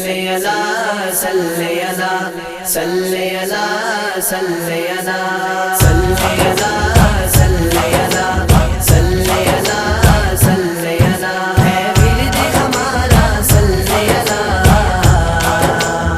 صلی اللہ صلی اللہ صلی اللہ صلی اللہ صلی اللہ صلی اللہ صلی اللہ صلی اللہ ہے ورد ہمارا صلی اللہ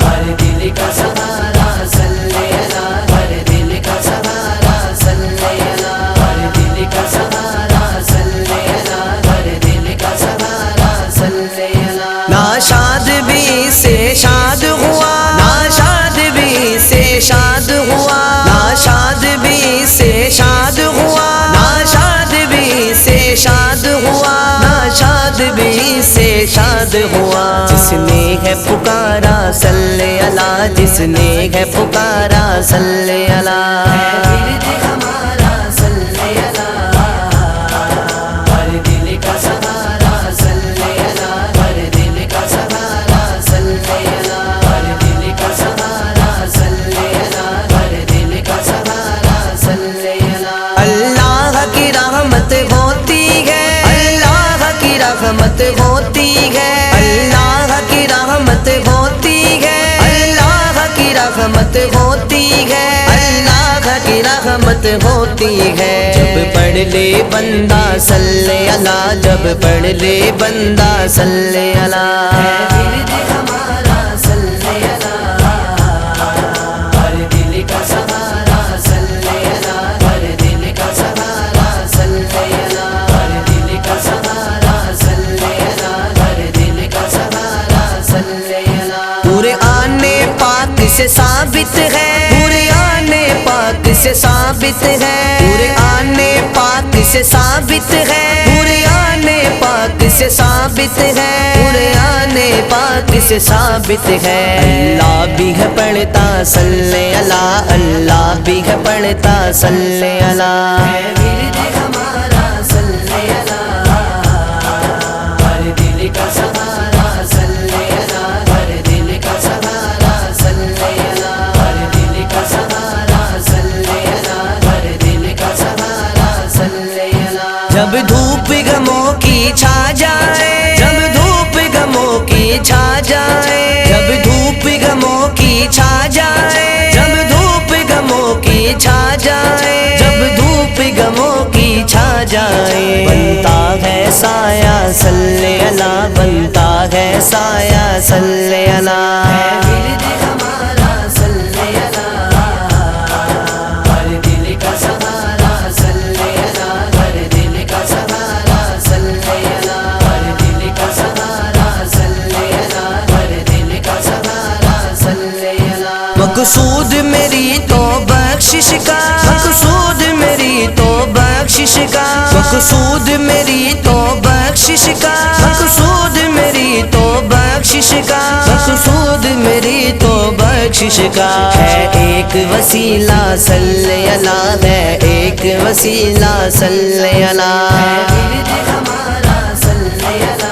ہر دل کا سہارا صلی اللہ ہر دل کا سہارا صلی اللہ ہر دل کا سہارا صلی اللہ ہر دل کا سہارا صلی اللہ ناشاد بھی سے شاد ہوا ناشاد بھی سے شاد ہوا ناشاد بھی سے شاد ہوا ناشاد بھی سے شاد ہوا ناشاد بھی سے شاد ہوا جس نے ہے پکارا صلی اللہ جس نے ہے پکارا صلی اللہ ورد ہمارا صلی اللہ ہر دل کا سہارا صلی اللہ ہر دل کا سہارا صلی اللہ ہر دل کا سہارا صلی اللہ ہر دل کا سہارا صلی اللہ اللہ کی رحمت ہوتی ہے اللہ کی رحمت ہوتی ہے اللہ کی رحمت ہوتی ہے اللہ کی رحمت ہوتی ہے اللہ کی رحمت ہوتی ہے جب پڑھ لے بندہ صلی اللہ جب پڑھ لے بندہ صلی اللہ ورد ہمارا صلی اللہ ہر دل کا سہارا صلی اللہ ہر دل کا سہارا صلی اللہ ہر دل کا سہارا صلی اللہ ہر دل کا سہارا صلی اللہ پورے آنے پاک سے ثابت ہے پورے آنے پاک سے ثابت ہے پورے آنے پاک سے ثابت ہے پورے آنے پاک سے ثابت ہے پورے آنے پاک سے ثابت ہے اللہ بھی ہے پڑھتا صلی اللہ اللہ بھی ہے پڑھتا صلی اللہ ورد ہمارا صلی اللہ ہر دل کا سہارا صلی اللہ ہر دل کا سہارا صلی اللہ ہر دل کا سہارا صلی اللہ ہر دل کا سہارا صلی اللہ جب دھوپ غموں کی چھا جائے جب دھوپ غموں کی چھا جائے جب دھوپ غموں کی چھا جائے جب دھوپ غموں کی چھا جائے جب دھوپ غموں کی چھا جائے بنتا ہے سایہ صلی اللہ بنتا ہے سایہ صلی اللہ ورد ہمارا صلی اللہ ہر دل کا سہارا صلی اللہ ہر دل کا سہارا صلی اللہ ہر دل کا سہارا صلی اللہ ہر دل کا سہارا صلی اللہ مقصود میری تو بخشش کا مقصود میری تو بخشش کا مقصود میری تو بخشش کا مقصود میری تو بخشش کا مقصود میری تو بخشش کا ہے ایک وسیلہ صلی اللہ ہے ایک وسیلہ صلی اللہ ورد ہمارا صلی اللہ